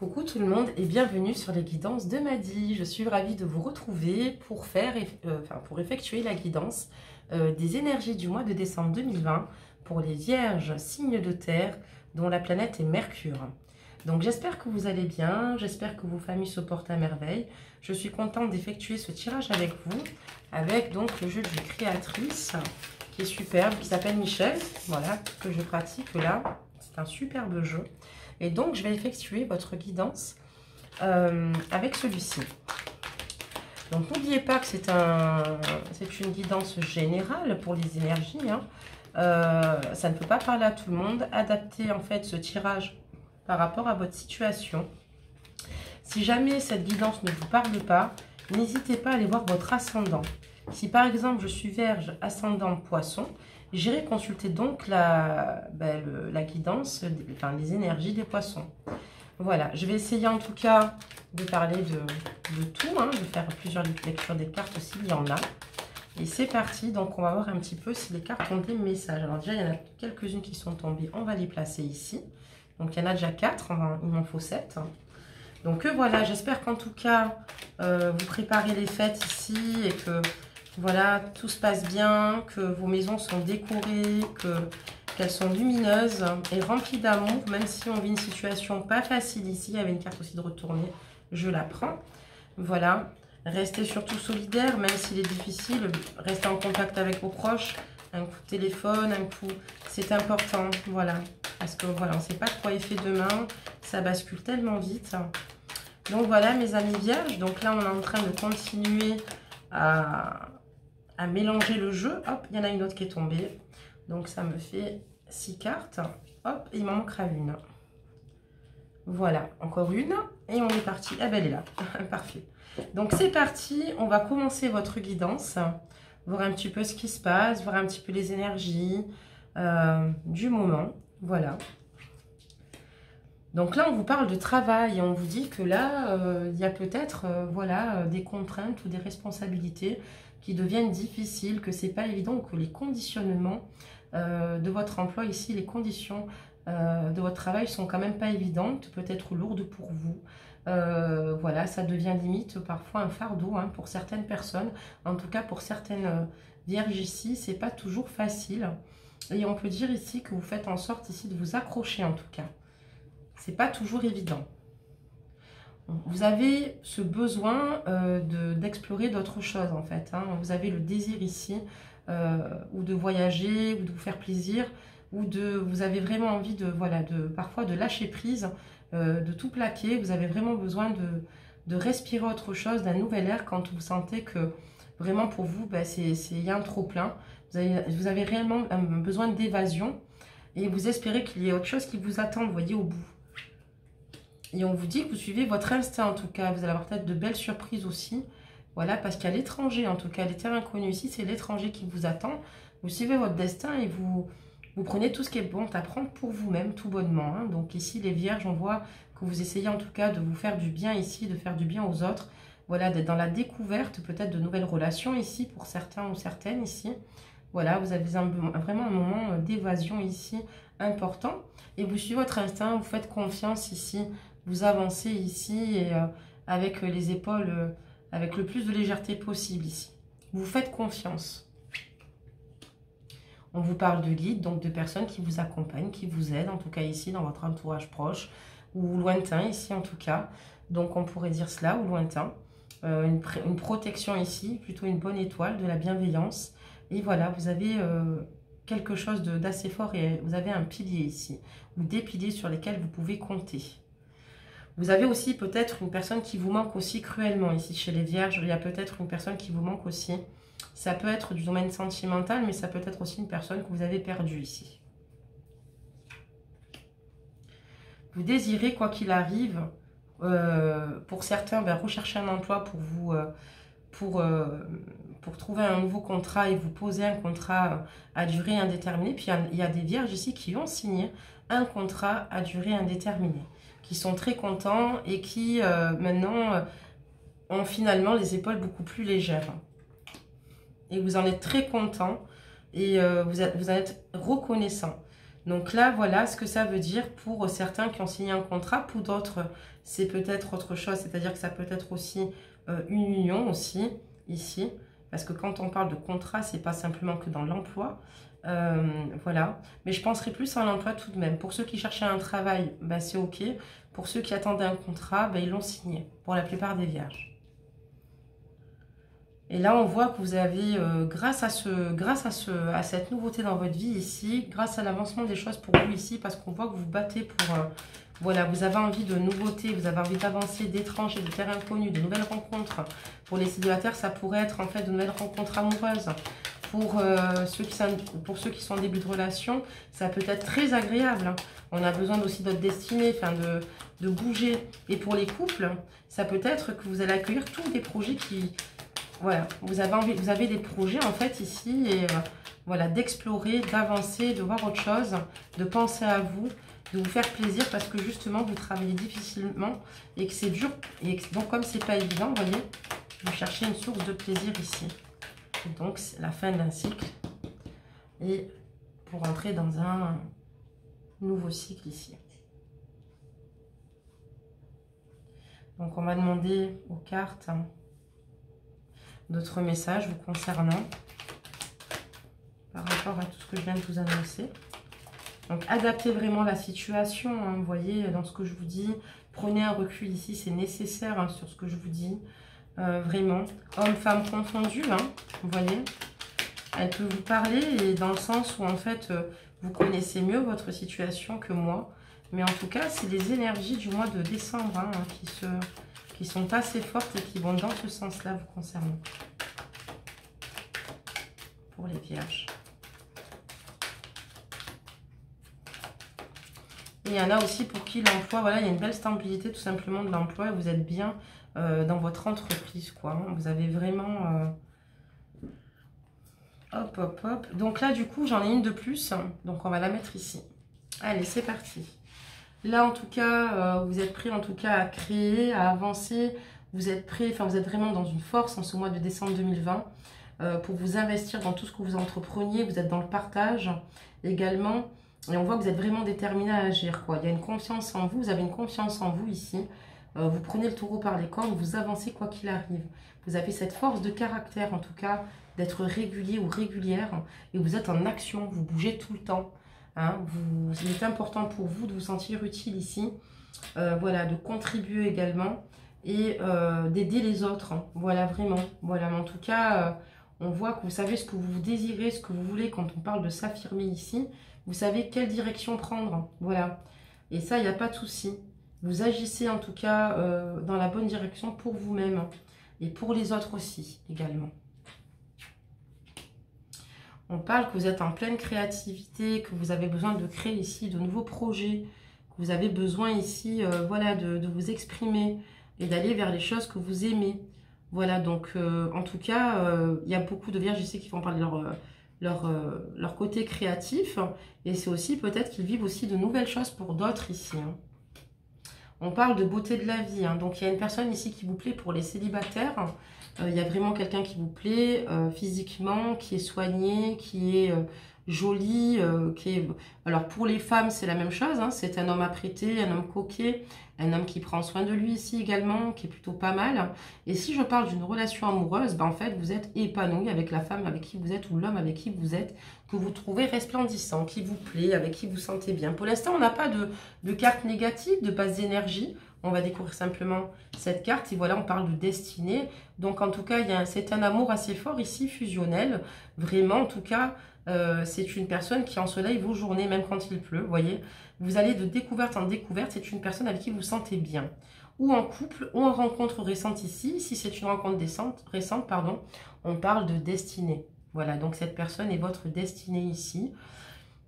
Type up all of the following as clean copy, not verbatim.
Coucou tout le monde et bienvenue sur les guidances de Madi. Je suis ravie de vous retrouver pour pour effectuer la guidance des énergies du mois de décembre 2020 pour les vierges signes de terre dont la planète est Mercure. Donc j'espère que vous allez bien, j'espère que vos familles se portent à merveille. Je suis contente d'effectuer ce tirage avec vous, avec donc le jeu de créatrice qui est superbe, qui s'appelle Michel, voilà, que je pratique là. C'est un superbe jeu. Et donc, je vais effectuer votre guidance avec celui-ci. Donc, n'oubliez pas que c'est une guidance générale pour les énergies. Hein. Ça ne peut pas parler à tout le monde. Adaptez en fait ce tirage par rapport à votre situation. Si jamais cette guidance ne vous parle pas, n'hésitez pas à aller voir votre ascendant. Si par exemple, je suis Vierge, ascendant Poisson, j'irai consulter donc la guidance, les énergies des poissons. Voilà, je vais essayer en tout cas de parler de tout, hein, de faire plusieurs lectures des cartes s'il y en a. Et c'est parti, donc on va voir un petit peu si les cartes ont des messages. Alors déjà, il y en a quelques-unes qui sont tombées, on va les placer ici. Donc il y en a déjà 4, il m'en faut 7. Donc voilà, j'espère qu'en tout cas, vous préparez les fêtes ici et que... Voilà, tout se passe bien, que vos maisons sont décorées, qu'elles sont lumineuses et remplies d'amour, même si on vit une situation pas facile ici. Il y avait une carte aussi de retourner, je la prends. Voilà, restez surtout solidaires, même s'il est difficile, restez en contact avec vos proches, un coup de téléphone, un coup, c'est important, voilà. Parce que voilà, on ne sait pas quoi est fait demain, ça bascule tellement vite. Donc voilà mes amis vierges, donc là on est en train de continuer à mélanger le jeu. Hop, il y en a une autre qui est tombée. Donc ça me fait 6 cartes. Hop, il m'en manquera une. Voilà, encore une. Et on est parti. Ah ben elle est là. Parfait. Donc c'est parti. On va commencer votre guidance. Voir un petit peu ce qui se passe. Voir un petit peu les énergies du moment. Voilà. Donc là, on vous parle de travail. On vous dit que là, il y a peut-être des contraintes ou des responsabilités qui deviennent difficiles, que c'est pas évident, que les conditionnements de votre emploi ici, les conditions de votre travail sont quand même pas évidentes, peut-être lourdes pour vous. Voilà, ça devient limite parfois un fardeau hein, pour certaines personnes. En tout cas, pour certaines vierges ici, c'est pas toujours facile. Et on peut dire ici que vous faites en sorte ici de vous accrocher en tout cas. C'est pas toujours évident. Vous avez ce besoin d'explorer d'autres choses en fait. Hein. Vous avez le désir ici ou de voyager ou de vous faire plaisir ou vous avez vraiment envie parfois de lâcher prise, de tout plaquer. Vous avez vraiment besoin de respirer autre chose, d'un nouvel air quand vous sentez que vraiment pour vous, il y a un trop plein. Vous avez réellement un besoin d'évasion et vous espérez qu'il y ait autre chose qui vous attend, vous voyez, au bout. Et on vous dit que vous suivez votre instinct en tout cas. Vous allez avoir peut-être de belles surprises aussi. Voilà, parce qu'il y a l'étranger en tout cas. Les terres inconnues ici, c'est l'étranger qui vous attend. Vous suivez votre destin et vous prenez tout ce qui est bon à prendre pour vous-même, tout bonnement. Hein. Donc ici, les vierges, on voit que vous essayez en tout cas de vous faire du bien ici, de faire du bien aux autres. Voilà, d'être dans la découverte peut-être de nouvelles relations ici pour certains ou certaines ici. Voilà, vous avez vraiment un moment d'évasion ici important. Et vous suivez votre instinct, vous faites confiance ici. Vous avancez ici et avec les épaules, avec le plus de légèreté possible ici. Vous faites confiance. On vous parle de guides, donc de personnes qui vous accompagnent, qui vous aident, en tout cas ici dans votre entourage proche ou lointain ici en tout cas. Donc on pourrait dire cela, ou lointain. Une protection ici, plutôt une bonne étoile, de la bienveillance. Et voilà, vous avez quelque chose d'assez fort et vous avez un pilier ici, ou des piliers sur lesquels vous pouvez compter. Vous avez aussi peut-être une personne qui vous manque aussi cruellement ici chez les vierges. Il y a peut-être une personne qui vous manque aussi. Ça peut être du domaine sentimental, mais ça peut être aussi une personne que vous avez perdue ici. Vous désirez, quoi qu'il arrive, pour certains, rechercher un emploi pour vous, pour trouver un nouveau contrat et vous poser un contrat à durée indéterminée. Puis il y a des vierges ici qui ont signé un contrat à durée indéterminée, qui sont très contents et qui maintenant ont finalement les épaules beaucoup plus légères. Et vous en êtes très contents et vous en êtes reconnaissants. Donc là, voilà ce que ça veut dire pour certains qui ont signé un contrat. Pour d'autres, c'est peut-être autre chose. C'est-à-dire que ça peut être aussi une union aussi, ici. Parce que quand on parle de contrat, c'est pas simplement que dans l'emploi. Voilà. Mais je penserais plus à l'emploi tout de même. Pour ceux qui cherchaient un travail, ben, c'est OK. Pour ceux qui attendaient un contrat, ben, ils l'ont signé. Pour la plupart des vierges. Et là, on voit que vous avez, grâce à cette nouveauté dans votre vie ici, grâce à l'avancement des choses pour vous ici, parce qu'on voit que vous battez pour, voilà, vous avez envie de nouveautés, vous avez envie d'avancer, d'étrangers, de terres inconnues, de nouvelles rencontres. Pour les célibataires, ça pourrait être en fait de nouvelles rencontres amoureuses. Pour ceux qui sont en début de relation, ça peut être très agréable. Hein. On a besoin aussi d'autres destinées, enfin de bouger. Et pour les couples, ça peut être que vous allez accueillir tous des projets qui... Voilà, vous avez des projets en fait ici et voilà, d'explorer, d'avancer, de voir autre chose, de penser à vous, de vous faire plaisir parce que justement vous travaillez difficilement et que c'est dur. Et donc comme c'est pas évident, vous voyez, vous cherchez une source de plaisir ici. Et donc c'est la fin d'un cycle et pour entrer dans un nouveau cycle ici. Donc on va demander aux cartes d'autres messages vous concernant par rapport à tout ce que je viens de vous annoncer. Donc adaptez vraiment la situation, hein, vous voyez, dans ce que je vous dis. Prenez un recul ici, c'est nécessaire hein, sur ce que je vous dis. Vraiment, homme, femme confondus, hein, vous voyez. Elle peut vous parler et dans le sens où en fait, vous connaissez mieux votre situation que moi. Mais en tout cas, c'est les énergies du mois de décembre hein, qui sont assez fortes et qui vont dans ce sens-là vous concernant. Pour les vierges. Et il y en a aussi pour qui l'emploi, voilà, il y a une belle stabilité tout simplement de l'emploi. Vous êtes bien dans votre entreprise, quoi. Hein. Vous avez vraiment... Hop, hop, hop. Donc là, du coup, j'en ai une de plus. Donc on va la mettre ici. Allez, c'est parti. Là, en tout cas, vous êtes prêts en tout cas à créer, à avancer. Vous êtes prêts, enfin, vous êtes vraiment dans une force en ce mois de décembre 2020 pour vous investir dans tout ce que vous entrepreniez. Vous êtes dans le partage également. Et on voit que vous êtes vraiment déterminé à agir, quoi. Il y a une confiance en vous, vous avez une confiance en vous ici. Vous prenez le taureau par les cornes, vous avancez quoi qu'il arrive. Vous avez cette force de caractère, en tout cas, d'être régulier ou régulière. Et vous êtes en action, vous bougez tout le temps. Hein, il est important pour vous de vous sentir utile ici. Voilà, de contribuer également et d'aider les autres. Hein, voilà, vraiment. Voilà, mais en tout cas, on voit que vous savez ce que vous désirez, ce que vous voulez quand on parle de s'affirmer ici. Vous savez quelle direction prendre. Voilà. Et ça, il n'y a pas de souci. Vous agissez en tout cas dans la bonne direction pour vous-même. Hein, et pour les autres aussi, également. On parle que vous êtes en pleine créativité, que vous avez besoin de créer ici de nouveaux projets, que vous avez besoin ici voilà, de vous exprimer et d'aller vers les choses que vous aimez. Voilà, donc en tout cas, il y a beaucoup de vierges ici qui vont parler de leur côté créatif. Et c'est aussi peut-être qu'ils vivent aussi de nouvelles choses pour d'autres ici. Hein. On parle de beauté de la vie. Hein. Donc il y a une personne ici qui vous plaît pour les célibataires. Il y a vraiment quelqu'un qui vous plaît physiquement, qui est soigné, qui est joli, qui est... Alors pour les femmes, c'est la même chose, hein, c'est un homme apprêté, un homme coquet, un homme qui prend soin de lui ici également, qui est plutôt pas mal. Et si je parle d'une relation amoureuse, ben en fait, vous êtes épanoui avec la femme avec qui vous êtes ou l'homme avec qui vous êtes, que vous trouvez resplendissant, qui vous plaît, avec qui vous sentez bien. Pour l'instant, on n'a pas de carte négative, de base d'énergie. On va découvrir simplement cette carte et voilà, on parle de destinée. Donc en tout cas, c'est un amour assez fort ici, fusionnel. Vraiment, en tout cas, c'est une personne qui ensoleille vos journées, même quand il pleut, vous voyez. Vous allez de découverte en découverte, c'est une personne avec qui vous sentez bien. Ou en couple, ou en rencontre récente ici. Si c'est une rencontre récente, pardon, on parle de destinée. Voilà, donc cette personne est votre destinée ici.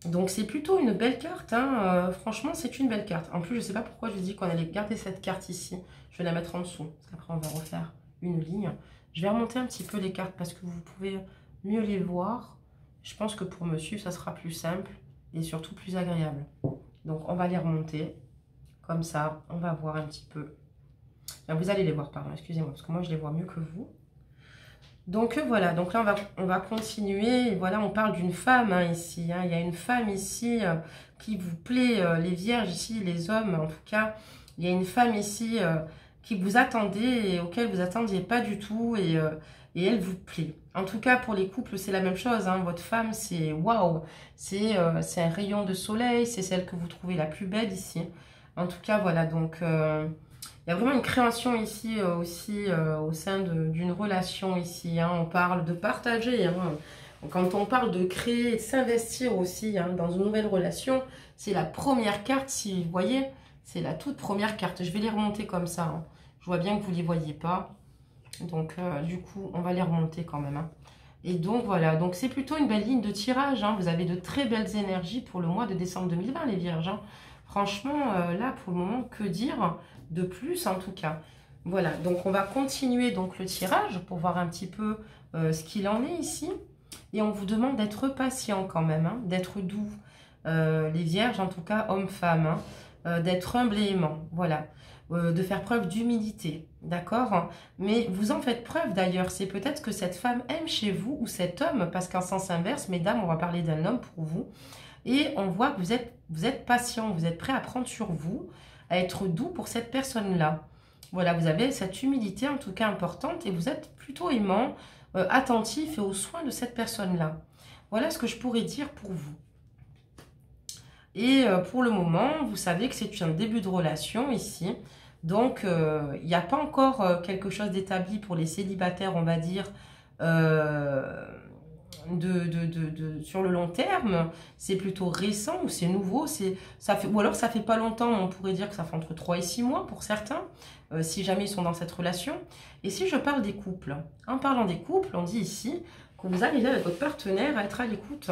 Donc c'est plutôt une belle carte, hein. Franchement c'est une belle carte. En plus je ne sais pas pourquoi je dis qu'on allait garder cette carte ici. Je vais la mettre en dessous, parce qu'après on va refaire une ligne. Je vais remonter un petit peu les cartes parce que vous pouvez mieux les voir. Je pense que pour me suivre ça sera plus simple et surtout plus agréable. Donc on va les remonter, comme ça on va voir un petit peu. Enfin, vous allez les voir, pardon, excusez-moi, parce que moi je les vois mieux que vous. Donc voilà, donc là on va continuer. Et voilà, on parle d'une femme hein, ici. Hein. Il y a une femme ici qui vous plaît, les vierges ici, les hommes en tout cas. Il y a une femme ici qui vous attendait et auquel vous attendiez pas du tout et elle vous plaît. En tout cas pour les couples c'est la même chose. Hein. Votre femme c'est waouh, c'est un rayon de soleil, c'est celle que vous trouvez la plus belle ici. En tout cas voilà donc... il y a vraiment une création ici aussi au sein d'une relation ici. Hein. On parle de partager. Hein. Quand on parle de créer et de s'investir aussi hein, dans une nouvelle relation, c'est la première carte. Si vous voyez, c'est la toute première carte. Je vais les remonter comme ça. Hein. Je vois bien que vous ne les voyez pas. Donc du coup, on va les remonter quand même. Hein. Et donc voilà, donc c'est plutôt une belle ligne de tirage. Hein. Vous avez de très belles énergies pour le mois de décembre 2020, les vierges. Hein. Franchement, là pour le moment, que dire de plus en tout cas. Voilà, donc on va continuer donc le tirage pour voir un petit peu ce qu'il en est ici. Et on vous demande d'être patient quand même, hein, d'être doux. Les vierges, en tout cas, hommes-femmes, hein, d'être humble et aimant, voilà. De faire preuve d'humilité, d'accord? Mais vous en faites preuve d'ailleurs, c'est peut-être que cette femme aime chez vous ou cet homme, parce qu'en sens inverse, mesdames, on va parler d'un homme pour vous. Et on voit que vous êtes patient, vous êtes prêt à prendre sur vous, à être doux pour cette personne-là. Voilà, vous avez cette humilité en tout cas importante et vous êtes plutôt aimant, attentif et aux soins de cette personne-là. Voilà ce que je pourrais dire pour vous. Et pour le moment, vous savez que c'est un début de relation ici. Donc, il n'y a pas encore quelque chose d'établi pour les célibataires, on va dire, sur le long terme. C'est plutôt récent ou c'est nouveau. Ou alors, ça fait pas longtemps, on pourrait dire que ça fait entre 3 et 6 mois pour certains, si jamais ils sont dans cette relation. Et si je parle des couples, en parlant des couples, on dit ici que vous arrivez avec votre partenaire à être à l'écoute,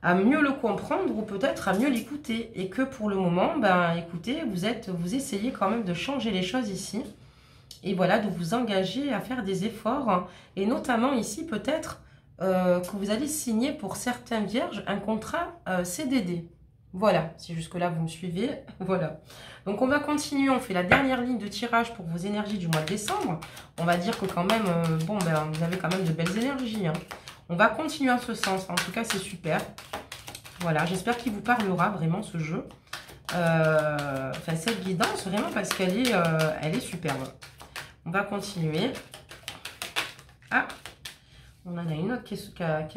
à mieux le comprendre ou peut-être à mieux l'écouter. Et que pour le moment, ben écoutez, vous essayez quand même de changer les choses ici. Et voilà, de vous engager à faire des efforts. Et notamment ici, peut-être que vous allez signer pour certaines vierges un contrat CDD. Voilà, si jusque-là vous me suivez, voilà. Donc on va continuer, on fait la dernière ligne de tirage pour vos énergies du mois de décembre. On va dire que quand même, bon, ben, vous avez quand même de belles énergies. Hein. On va continuer en ce sens, en tout cas c'est super. Voilà, j'espère qu'il vous parlera vraiment ce jeu. Enfin cette guidance vraiment parce qu'elle est, elle est superbe. On va continuer. Ah, on en a une autre qui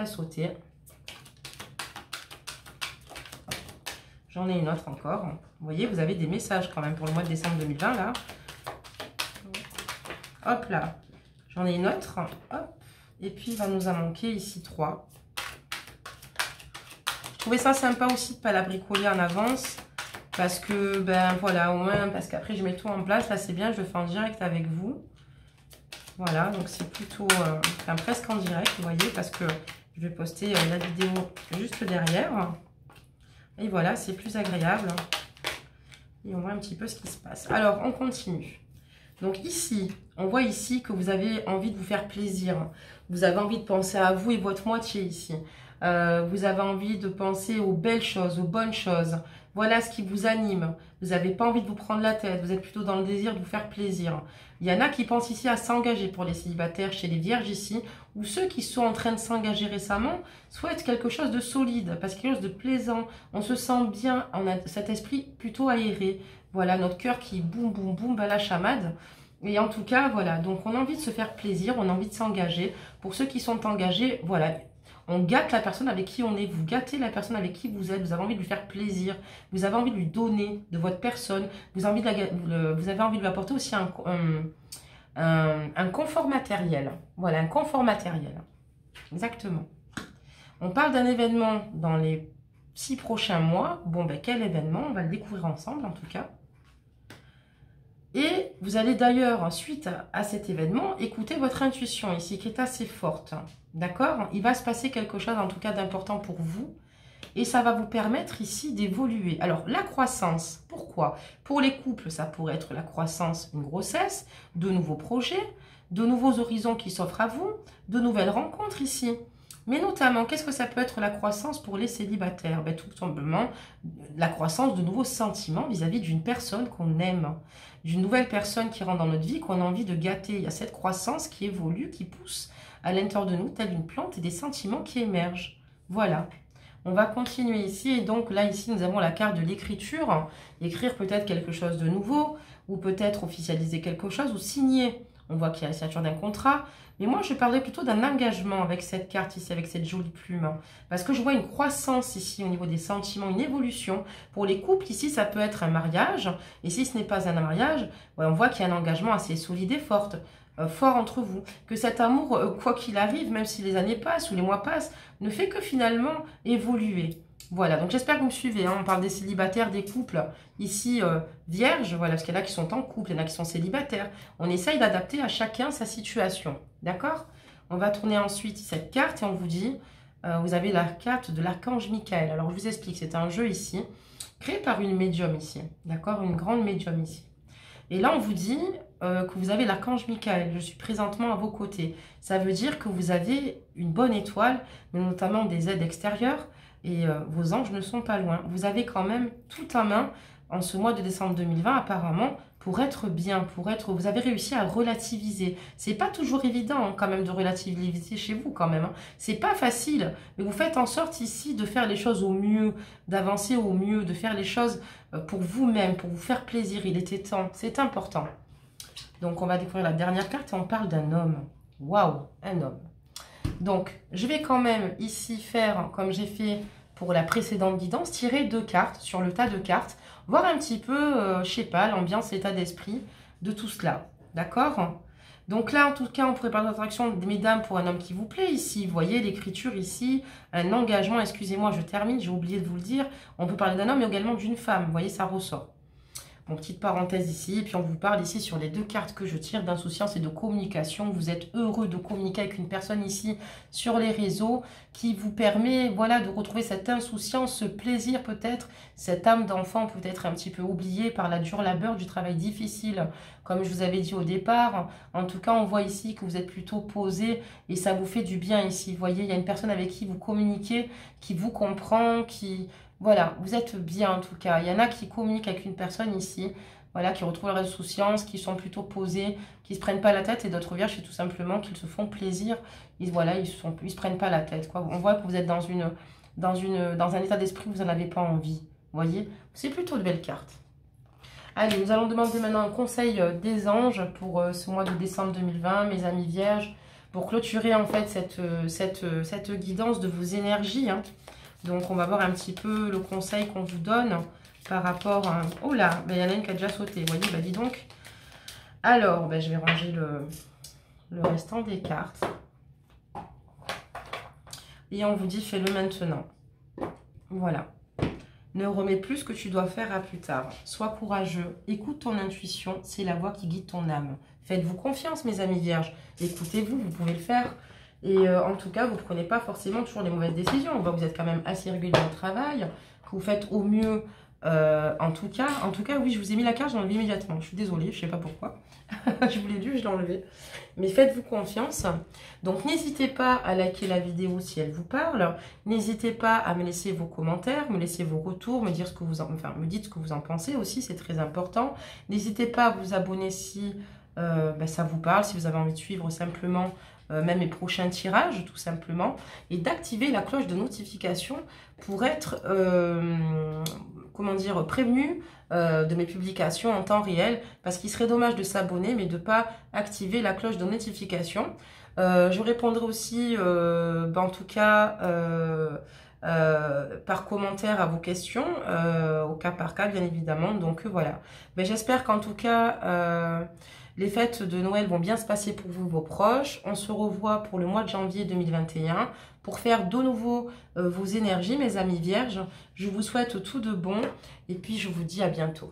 a sauté. J'en ai une autre encore. Vous voyez, vous avez des messages quand même pour le mois de décembre 2020 là. Hop là, j'en ai une autre. Hop. Et puis, il va nous en manquer ici 3. Je trouvais ça sympa aussi de ne pas la bricoler en avance. Parce que, ben voilà, au moins, parce qu'après, je mets tout en place. Là, c'est bien, je le fais en direct avec vous. Voilà, donc c'est plutôt, enfin, presque en direct, vous voyez, parce que je vais poster la vidéo juste derrière. Et voilà, c'est plus agréable. Et on voit un petit peu ce qui se passe. Alors, on continue. Donc ici, on voit ici que vous avez envie de vous faire plaisir. Vous avez envie de penser à vous et votre moitié ici. Vous avez envie de penser aux belles choses, aux bonnes choses. Voilà ce qui vous anime. Vous n'avez pas envie de vous prendre la tête. Vous êtes plutôt dans le désir de vous faire plaisir. Il y en a qui pensent ici à s'engager pour les célibataires chez les vierges ici. Ou ceux qui sont en train de s'engager récemment souhaitent quelque chose de solide. Parce quelque chose de plaisant. On se sent bien. On a cet esprit plutôt aéré. Voilà, notre cœur qui boum, boum, boum, à la chamade. Et en tout cas, voilà. Donc, on a envie de se faire plaisir. On a envie de s'engager. Pour ceux qui sont engagés, voilà. On gâte la personne avec qui on est. Vous gâtez la personne avec qui vous êtes. Vous avez envie de lui faire plaisir. Vous avez envie de lui donner de votre personne. Vous avez envie de lui apporter aussi un confort matériel. Voilà, un confort matériel. Exactement. On parle d'un événement dans les 6 prochains mois. Bon, ben, quel événement? On va le découvrir ensemble, en tout cas. Et vous allez d'ailleurs, suite à cet événement, écouter votre intuition ici, qui est assez forte. D'accord? Il va se passer quelque chose, en tout cas, d'important pour vous. Et ça va vous permettre ici d'évoluer. Alors, la croissance, pourquoi? Pour les couples, ça pourrait être la croissance, une grossesse, de nouveaux projets, de nouveaux horizons qui s'offrent à vous, de nouvelles rencontres ici. Mais notamment, qu'est-ce que ça peut être la croissance pour les célibataires? Ben, tout simplement, la croissance de nouveaux sentiments vis-à-vis d'une personne qu'on aime, d'une nouvelle personne qui rentre dans notre vie, qu'on a envie de gâter. Il y a cette croissance qui évolue, qui pousse à l'intérieur de nous, telle une plante, et des sentiments qui émergent. Voilà. On va continuer ici, et donc là, ici, nous avons la carte de l'écriture. Écrire peut-être quelque chose de nouveau, ou peut-être officialiser quelque chose, ou signer. On voit qu'il y a la signature d'un contrat. Mais moi, je parlerais plutôt d'un engagement avec cette carte ici, avec cette jolie plume. Parce que je vois une croissance ici au niveau des sentiments, une évolution. Pour les couples, ici, ça peut être un mariage. Et si ce n'est pas un mariage, ouais, on voit qu'il y a un engagement assez solide et fort entre vous. Que cet amour, quoi qu'il arrive, même si les années passent ou les mois passent, ne fait que finalement évoluer. Voilà, donc j'espère que vous me suivez. Hein. On parle des célibataires, des couples. Ici, vierges, voilà, parce qu'il y en a qui sont en couple, il y en a qui sont célibataires. On essaye d'adapter à chacun sa situation. D'accord? On va tourner ensuite cette carte et on vous dit, vous avez la carte de l'archange Michael. Alors, je vous explique, c'est un jeu ici, créé par une médium ici. D'accord? Une grande médium ici. Et là, on vous dit que vous avez l'archange Michael. Je suis présentement à vos côtés. Ça veut dire que vous avez une bonne étoile, mais notamment des aides extérieures. Et vos anges ne sont pas loin. Vous avez quand même tout en main en ce mois de décembre 2020 apparemment pour être bien, vous avez réussi à relativiser. C'est pas toujours évident hein, quand même de relativiser chez vous quand même. Hein. C'est pas facile, mais vous faites en sorte ici de faire les choses au mieux, d'avancer au mieux, de faire les choses pour vous-même, pour vous faire plaisir. Il était temps, c'est important. Donc on va découvrir la dernière carte et on parle d'un homme. Waouh, un homme. Donc, je vais quand même ici faire, comme j'ai fait pour la précédente guidance, tirer 2 cartes sur le tas de cartes, voir un petit peu, je sais pas, l'ambiance, l'état d'esprit de tout cela. D'accord? Donc là, en tout cas, on pourrait parler d'attraction, mesdames, pour un homme qui vous plaît ici. Vous voyez l'écriture ici, un engagement, excusez-moi, je termine, j'ai oublié de vous le dire. On peut parler d'un homme, mais également d'une femme. Vous voyez, ça ressort. Bon, petite parenthèse ici, et puis on vous parle ici sur les 2 cartes que je tire d'insouciance et de communication. Vous êtes heureux de communiquer avec une personne ici sur les réseaux qui vous permet voilà, de retrouver cette insouciance, ce plaisir peut-être, cette âme d'enfant peut-être un petit peu oubliée par la dure labeur du travail difficile, comme je vous avais dit au départ. En tout cas, on voit ici que vous êtes plutôt posé et ça vous fait du bien ici. Vous voyez, il y a une personne avec qui vous communiquez, qui vous comprend, qui... Voilà, vous êtes bien en tout cas. Il y en a qui communiquent avec une personne ici, voilà, qui retrouvent leur insouciance, qui sont plutôt posés, qui ne se prennent pas la tête. Et d'autres vierges, c'est tout simplement qu'ils se font plaisir. Voilà, ils se prennent pas la tête. Quoi. On voit que vous êtes dans un état d'esprit où vous n'en avez pas envie. Vous voyez, c'est plutôt de belles cartes. Allez, nous allons demander maintenant un conseil des anges pour ce mois de décembre 2020, mes amis vierges, pour clôturer en fait cette guidance de vos énergies. Hein. Donc, on va voir un petit peu le conseil qu'on vous donne par rapport à... Oh là, ben, il y en a une qui a déjà sauté. Vous voyez, ben, dis donc. Alors, ben, je vais ranger le restant des cartes. Et on vous dit, fais-le maintenant. Voilà. Ne remets plus ce que tu dois faire à plus tard. Sois courageux. Écoute ton intuition. C'est la voix qui guide ton âme. Faites-vous confiance, mes amis vierges. Écoutez-vous, vous pouvez le faire. Et en tout cas, vous ne prenez pas forcément toujours les mauvaises décisions. On voit que vous êtes quand même assez régulier au travail, que vous faites au mieux. En tout cas, oui, je vous ai mis la carte, je l'ai enlevée immédiatement. Je suis désolée, je ne sais pas pourquoi. Je vous l'ai dit, je l'ai enlevée. Mais faites-vous confiance. Donc, n'hésitez pas à liker la vidéo si elle vous parle. N'hésitez pas à me laisser vos commentaires, me laisser vos retours, me dire ce que vous me dites ce que vous en pensez aussi, c'est très important. N'hésitez pas à vous abonner si ça vous parle, si vous avez envie de suivre simplement même mes prochains tirages, tout simplement. Et d'activer la cloche de notification pour être, comment dire, prévenu de mes publications en temps réel, parce qu'il serait dommage de s'abonner mais de ne pas activer la cloche de notification. Je répondrai aussi, en tout cas, par commentaire à vos questions, au cas par cas, bien évidemment. Donc voilà. Mais j'espère qu'en tout cas, les fêtes de Noël vont bien se passer pour vous, vos proches. On se revoit pour le mois de janvier 2021 pour faire de nouveau vos énergies, mes amis vierges. Je vous souhaite tout de bon et puis je vous dis à bientôt.